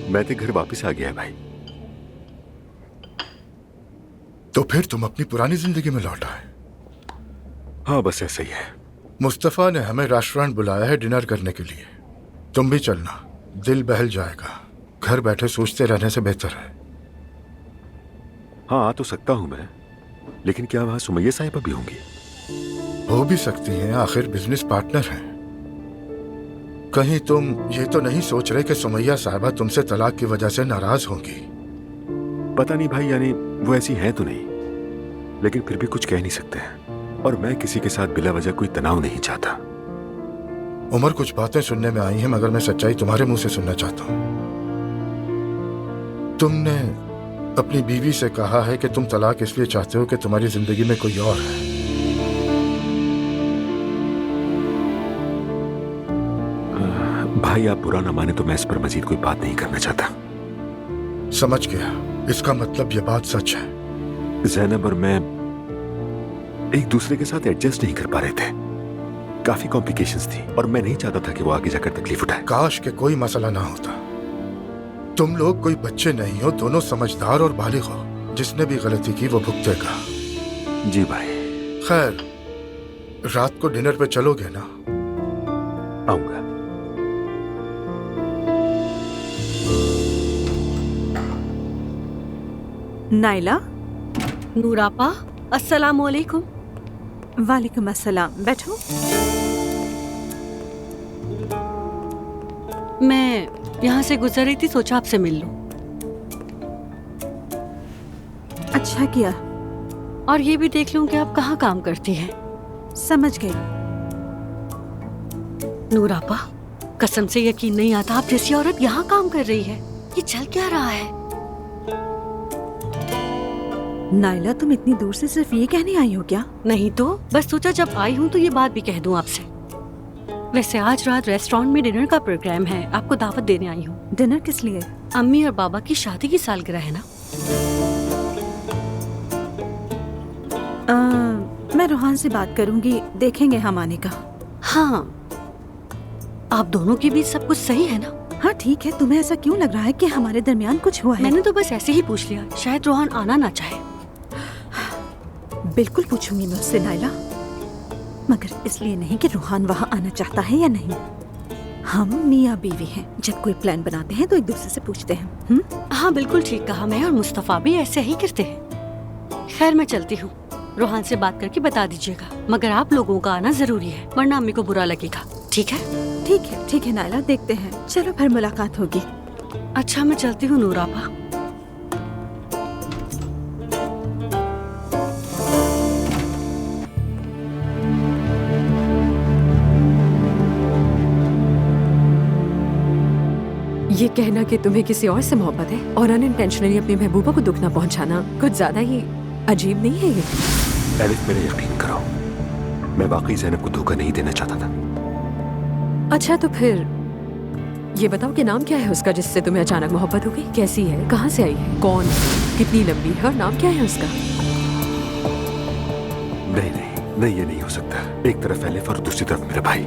मैं तो घर वापस आ गया भाई। तो फिर तुम अपनी पुरानी जिंदगी में लौट आए? हाँ बस ऐसा ही है। मुस्तफा ने हमें रेस्टोरेंट बुलाया है डिनर करने के लिए। तुम भी चलना, दिल बहल जाएगा। घर बैठे सोचते रहने से बेहतर है। हाँ आ तो सकता हूँ मैं, लेकिन क्या वहां सुमैया साहिबा भी होंगी? हो भी सकती हैं, आखिर बिजनेस पार्टनर हैं। कहीं तुम ये तो नहीं सोच रहे कि सुमैया साहिबा तुमसे तलाक की वजह से नाराज होंगी? पता नहीं भाई, यानी वो ऐसी हैं तो नहीं, लेकिन फिर भी कुछ कह नहीं सकते हैं। और मैं किसी के साथ बिला वजह कोई तनाव नहीं चाहता। उमर, कुछ बातें सुनने में आई हैं, मगर मैं सच्चाई तुम्हारे मुंह से सुनना चाहता हूं। तुमने अपनी बीवी से कहा है कि तुम तलाक इसलिए चाहते हो कि तुम्हारी जिंदगी में कोई और है। भाई आप बुरा ना माने तो मैं इस पर मजीद कोई बात नहीं करना चाहता। समझ गया, इसका मतलब ये बात सच है। ज़ैनब और मैं एक दूसरे के साथ एडजस्ट नहीं कर पा रहे थे। काफी कॉम्प्लिकेशंस थी और मैं नहीं चाहता था कि वो आगे जाकर तकलीफ उठाए। काश के कोई मसला ना होता। तुम लोग कोई बच्चे नहीं हो, दोनों समझदार और बालिग हो। जिसने भी गलती की वो भुगतेगा। जी भाई। खैर, रात को डिनर पे चलोगे ना? आऊंगा। नाइला। नूरापा, अस्सलाम वालेकुम। वालेकुम अस्सलाम, बैठो। मैं यहाँ से गुजर रही थी, सोचा आपसे मिल लूं। अच्छा किया। और ये भी देख लूं कि आप कहाँ काम करती हैं। समझ गई। नूरापा, कसम से यकीन नहीं आता आप जैसी औरत यहाँ काम कर रही है। ये चल क्या रहा है? नाइला, तुम इतनी दूर से सिर्फ ये कहने आई हो क्या? नहीं तो बस सोचा जब आई हूँ तो ये बात भी कह दूं आपसे। वैसे आज रात रेस्टोरेंट में डिनर का प्रोग्राम है, आपको दावत देने आई हूँ। डिनर किस लिए? अम्मी और बाबा की शादी की सालगिरह है ना। मैं रोहान से बात करूंगी, देखेंगे हम आने का। हाँ, आप दोनों के बीच सब कुछ सही है ना? हाँ ठीक है। तुम्हें ऐसा क्यों लग रहा है कि हमारे दरमियान कुछ हुआ है? मैंने तो बस ऐसे ही पूछ लिया, शायद रोहान आना ना चाहे। बिल्कुल पूछूंगी मैं उससे नाइला, मगर इसलिए नहीं कि रोहान वहाँ आना चाहता है या नहीं। हम मियाँ बीवी हैं, जब कोई प्लान बनाते हैं तो एक दूसरे से पूछते हैं। हाँ बिल्कुल ठीक कहा। मैं और मुस्तफा भी ऐसे ही करते हैं। खैर मैं चलती हूँ, रोहान से बात करके बता दीजिएगा, मगर आप लोगों का आना जरूरी है, वरना अम्मी को बुरा लगेगा। ठीक है? ठीक है नाइला, देखते हैं। चलो फिर मुलाकात होगी। अच्छा मैं चलती हूँ नूरापा। ये कहना कि तुम्हें किसी और से मोहब्बत है और अनइंटेंशनली अपनी महबूबा को दुख ना पहुंचाना कुछ ज्यादा ही अजीब नहीं है ये? एलिफ, मेरा यकीन करो, मैं वाकई ज़ैनब को धोखा नहीं देना चाहता था। अच्छा तो फिर ये बताओ कि नाम क्या है उसका जिससे तुम्हें अचानक मोहब्बत हो गई? कैसी है, कहाँ से आई है, कौन, कितनी लंबी है और नाम क्या है उसका? नहीं, ये नहीं हो सकता। एक तरफ एलिफ और दूसरी तरफ मेरा भाई।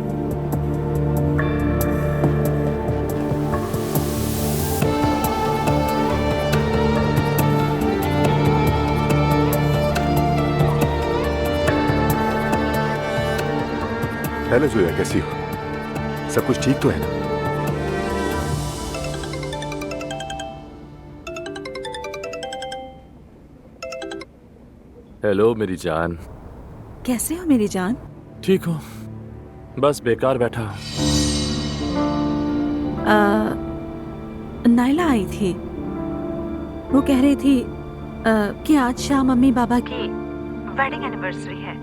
हेलो जोया, कैसी हो? सब कुछ ठीक तो है ना? हेलो मेरी जान। कैसे हो मेरी जान? ठीक हो, बस बेकार बैठा हूं। नाइला आई थी, वो कह रही थी कि आज शाम मम्मी बाबा की वेडिंग एनिवर्सरी है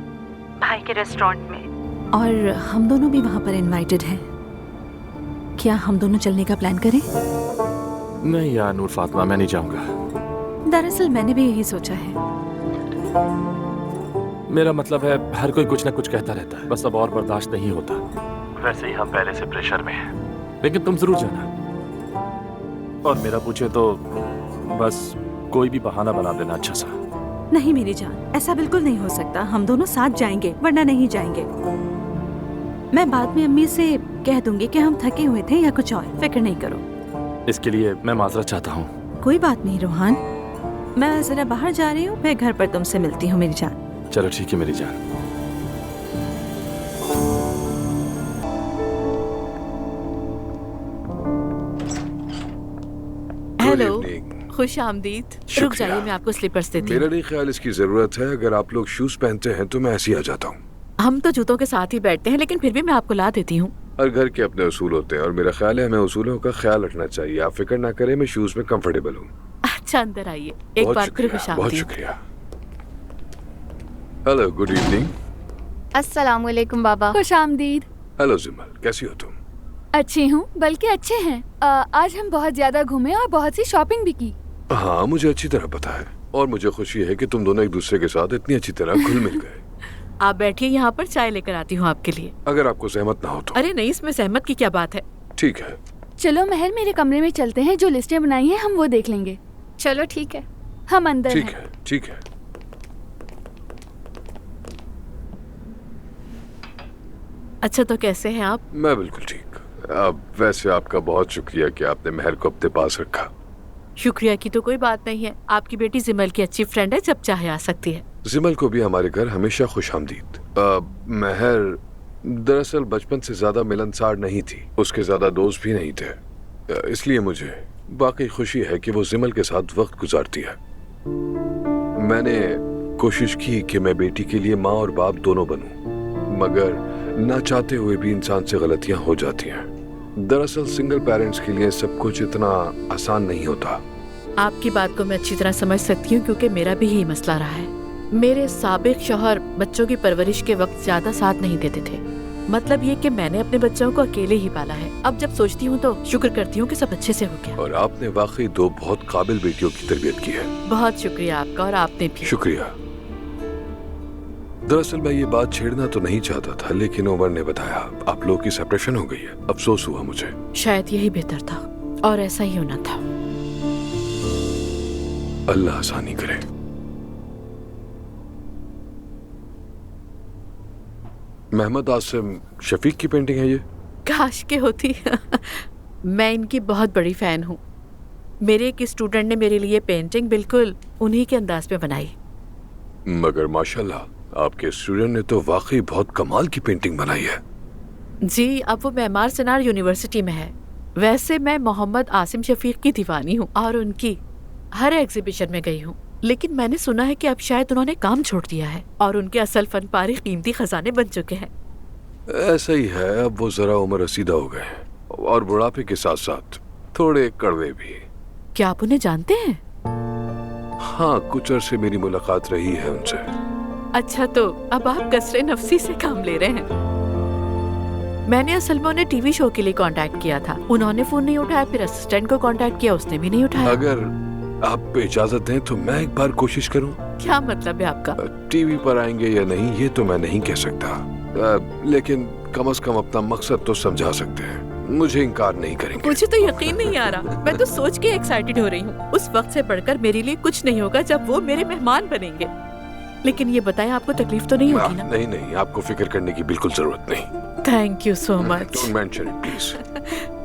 भाई के रेस्टोरेंट में, और हम दोनों भी वहाँ पर इनवाइटेड हैं। क्या हम दोनों चलने का प्लान करें? नहीं यार नूर फातिमा, मैं नहीं जाऊंगा। दरअसल मैंने भी यही सोचा है। मेरा मतलब है हर कोई कुछ ना कुछ कहता रहता है, बस अब और बर्दाश्त नहीं होता। वैसे ही हम पहले से प्रेशर में हैं, लेकिन तुम जरूर जाना। और मेरा पूछे तो बस कोई भी बहाना बना देना अच्छा सा। नहीं मेरी जान, ऐसा बिल्कुल नहीं हो सकता। हम दोनों साथ जाएंगे, वरना नहीं जाएंगे। मैं बाद में अम्मी से कह दूंगी कि हम थके हुए थे या कुछ और, फिक्र नहीं करो। इसके लिए मैं माजरत चाहता हूँ। कोई बात नहीं रोहान, मैं जरा बाहर जा रही हूँ, फिर घर पर तुमसे मिलती हूँ मेरी जान। चलो ठीक है मेरी जान। Hello, evening. खुश आमदीद। रुक शुक्रिया। जाइए, मैं आपको स्लीपर्स देती मेरा हूँ। नहीं ख्याल इसकी जरूरत है। अगर आप लोग शूज पहनते हैं तो मैं ऐसे ही आ जाता हूँ। हम तो जूतों के साथ ही बैठते हैं, लेकिन फिर भी मैं आपको ला देती हूँ। हर घर के अपने उसूल होते हैं और मेरा ख्याल है हमें उसूलों का ख्याल रखना चाहिए। आप फिक्र ना करें, मैं शूज में कंफर्टेबल हूँ। अच्छा, अंदर आइए। एक बहुत बार फिर शुक्रिया, खुश बहुत आमदीद। शुक्रिया। Hello, good evening. अस्सलाम वालेकुम बाबा। खुश आमदीद। हेलो जिमल, कैसी हो तुम? अच्छी हूँ, बल्कि अच्छे हैं। आज हम बहुत ज्यादा घूमे और बहुत सी शॉपिंग भी की। हाँ, मुझे अच्छी तरह पता है और मुझे खुशी है कि तुम दोनों एक दूसरे के साथ इतनी अच्छी तरह घुल मिल गए। आप बैठिए, यहाँ पर चाय लेकर आती हूँ आपके लिए। अगर आपको सहमत ना हो तो। अरे नहीं, इसमें सहमत की क्या बात है। ठीक है। चलो महल, मेरे कमरे में चलते हैं। जो लिस्टें बनाई हैं हम वो देख लेंगे। चलो ठीक है। हम अंदर ठीक हैं। है, ठीक है। अच्छा, तो कैसे हैं आप? मैं बिल्कुल ठीक। अब वैसे आपका बहुत शुक्रिया कि आपने महर को अपने पास रखा। शुक्रिया की तो कोई बात नहीं है। आपकी बेटी जिमल की अच्छी फ्रेंड है, जब चाहे आ सकती है। जिमल को भी हमारे घर हमेशा खुश आमदीद। महर दरअसल बचपन से ज्यादा मिलनसार नहीं थी, उसके ज्यादा दोस्त भी नहीं थे। इसलिए मुझे वाकई खुशी है कि वो जिमल के साथ वक्त गुजारती है। मैंने कोशिश की कि मैं बेटी के लिए माँ और बाप दोनों बनूं, मगर ना चाहते हुए भी इंसान से गलतियां हो जाती हैं। दरअसल सिंगल पेरेंट्स के लिए सब कुछ इतना आसान नहीं होता। आपकी बात को मैं अच्छी तरह समझ सकती हूँ, क्योंकि मेरा भी यही मसला रहा है। मेरे साबिक शौहर बच्चों की परवरिश के वक्त ज्यादा साथ नहीं देते थे। मतलब ये कि मैंने अपने बच्चों को अकेले ही पाला है। अब जब सोचती हूँ तो शुक्र करती हूँ कि सब अच्छे से हो गया। और आपने वाकई दो बहुत काबिल बेटियों की तरबियत की है। बहुत शुक्रिया आपका, और आपने भी। शुक्रिया। दरअसल मैं ये बात छेड़ना तो नहीं चाहता था, लेकिन उमर ने बताया आप लोगों की सेपरेशन हो गई है। अफसोस हुआ मुझे। शायद यही बेहतर था, और ऐसा ही होना था। अल्लाह आसानी करे। मोहम्मद आसिम शफीक की पेंटिंग है ये? काश के होती। मैं इनकी बहुत बड़ी फैन हूँ। मेरे एक स्टूडेंट ने मेरे लिए पेंटिंग बिल्कुल उन्हीं के अंदाज में बनाई। मगर माशाल्लाह, आपके स्टूडेंट ने तो वाकई बहुत कमाल की पेंटिंग बनाई है। जी, अब वो मैमार सिनार यूनिवर्सिटी में है। वैसे मैं मोहम्मद आसिम शफीक की दीवानी हूँ और उनकी हर एग्जीबिशन में गई हूँ, लेकिन मैंने सुना है कि अब शायद उन्होंने काम छोड़ दिया है और उनके असल फन पारे कीमती खजाने बन चुके हैं। ऐसा ही है, अब वो जरा उम्र रसीदा हो गए और बुढ़ापे के साथ साथ थोड़े कड़वे भी। क्या आप उन्हें जानते हैं? हाँ, कुछ अरसे मेरी मुलाकात रही है उनसे। अच्छा, तो अब आप कसरे नफसी से काम ले रहे हैं। मैंने असल में उन्हें टीवी शो के लिए कांटेक्ट किया था। उन्होंने फोन नहीं उठाया, फिर असिस्टेंट को कांटेक्ट किया, उसने भी नहीं उठाया। अगर आप इजाजत दें तो मैं एक बार कोशिश करूं। क्या मतलब है आपका? टीवी पर आएंगे या नहीं ये तो मैं नहीं कह सकता, लेकिन कम से कम अपना मकसद तो समझा सकते हैं। मुझे इनकार नहीं करेंगे। मुझे तो यकीन नहीं आ रहा। मैं तो सोच के एक्साइटेड हो रही हूँ। उस वक्त से बढ़कर मेरे लिए कुछ नहीं होगा जब वो मेरे मेहमान बनेंगे। लेकिन ये बताएं, आपको तकलीफ तो नहीं होगी ना? नहीं, आपको फिक्र करने की बिल्कुल जरूरत नहीं। Thank you so much. Don't mention it please.